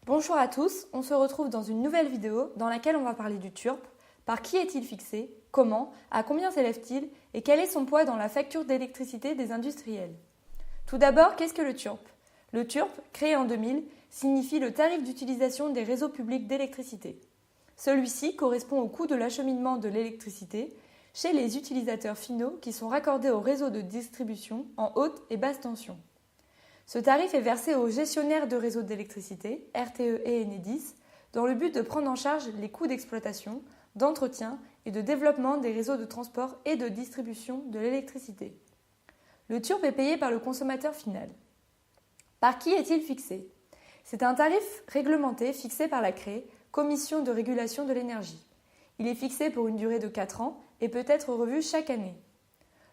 Bonjour à tous, on se retrouve dans une nouvelle vidéo dans laquelle on va parler du TURP. Par qui est-il fixé? Comment? À combien s'élève-t-il? Et quel est son poids dans la facture d'électricité des industriels? Tout d'abord, qu'est-ce que le TURP? Le TURP, créé en 2000, signifie le tarif d'utilisation des réseaux publics d'électricité. Celui-ci correspond au coût de l'acheminement de l'électricité chez les utilisateurs finaux qui sont raccordés au réseau de distribution en haute et basse tension. Ce tarif est versé aux gestionnaires de réseaux d'électricité, RTE et Enedis, dans le but de prendre en charge les coûts d'exploitation, d'entretien et de développement des réseaux de transport et de distribution de l'électricité. Le TURP est payé par le consommateur final. Par qui est-il fixé? C'est un tarif réglementé fixé par la CRE, Commission de régulation de l'énergie. Il est fixé pour une durée de 4 ans et peut être revu chaque année.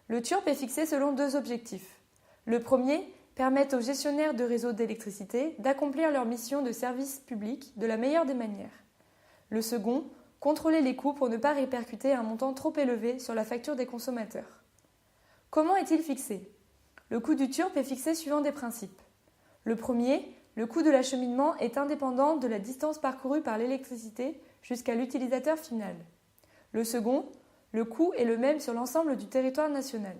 Le TURP est fixé selon deux objectifs. Le premier, permettent aux gestionnaires de réseaux d'électricité d'accomplir leur mission de service public de la meilleure des manières. Le second, contrôler les coûts pour ne pas répercuter un montant trop élevé sur la facture des consommateurs. Comment est-il fixé? Le coût du TURP est fixé suivant des principes. Le premier, le coût de l'acheminement est indépendant de la distance parcourue par l'électricité jusqu'à l'utilisateur final. Le second, le coût est le même sur l'ensemble du territoire national.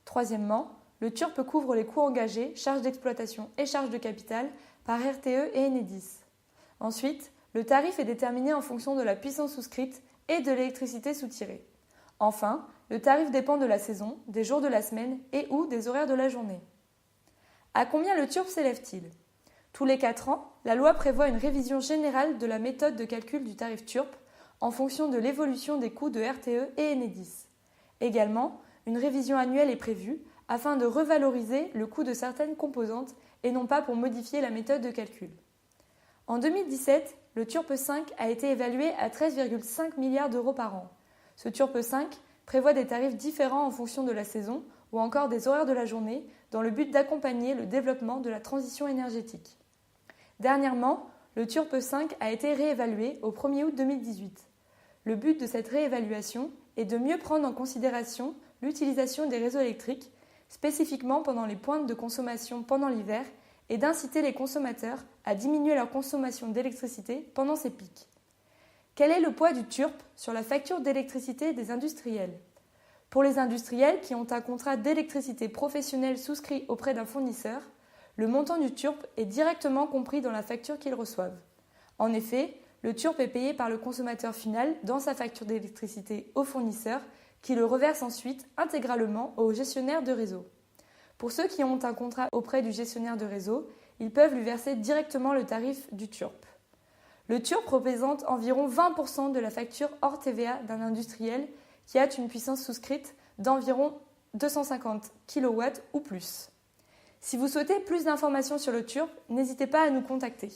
Troisièmement, le TURP couvre les coûts engagés, charges d'exploitation et charges de capital par RTE et Enedis. Ensuite, le tarif est déterminé en fonction de la puissance souscrite et de l'électricité soutirée. Enfin, le tarif dépend de la saison, des jours de la semaine et ou des horaires de la journée. À combien le TURP s'élève-t-il? Tous les 4 ans, la loi prévoit une révision générale de la méthode de calcul du tarif TURP en fonction de l'évolution des coûts de RTE et Enedis. Également, une révision annuelle est prévue afin de revaloriser le coût de certaines composantes et non pas pour modifier la méthode de calcul. En 2017, le TURP 5 a été évalué à 13,5 milliards d'euros par an. Ce TURP 5 prévoit des tarifs différents en fonction de la saison ou encore des horaires de la journée dans le but d'accompagner le développement de la transition énergétique. Dernièrement, le TURP 5 a été réévalué au 1er août 2018. Le but de cette réévaluation est de mieux prendre en considération l'utilisation des réseaux électriques spécifiquement pendant les pointes de consommation pendant l'hiver et d'inciter les consommateurs à diminuer leur consommation d'électricité pendant ces pics. Quel est le poids du TURP sur la facture d'électricité des industriels? Pour les industriels qui ont un contrat d'électricité professionnel souscrit auprès d'un fournisseur, le montant du TURP est directement compris dans la facture qu'ils reçoivent. En effet, le TURP est payé par le consommateur final dans sa facture d'électricité au fournisseur qui le reverse ensuite intégralement au gestionnaire de réseau. Pour ceux qui ont un contrat auprès du gestionnaire de réseau, ils peuvent lui verser directement le tarif du TURP. Le TURP représente environ 20% de la facture hors TVA d'un industriel qui a une puissance souscrite d'environ 250 kW ou plus. Si vous souhaitez plus d'informations sur le TURP, n'hésitez pas à nous contacter.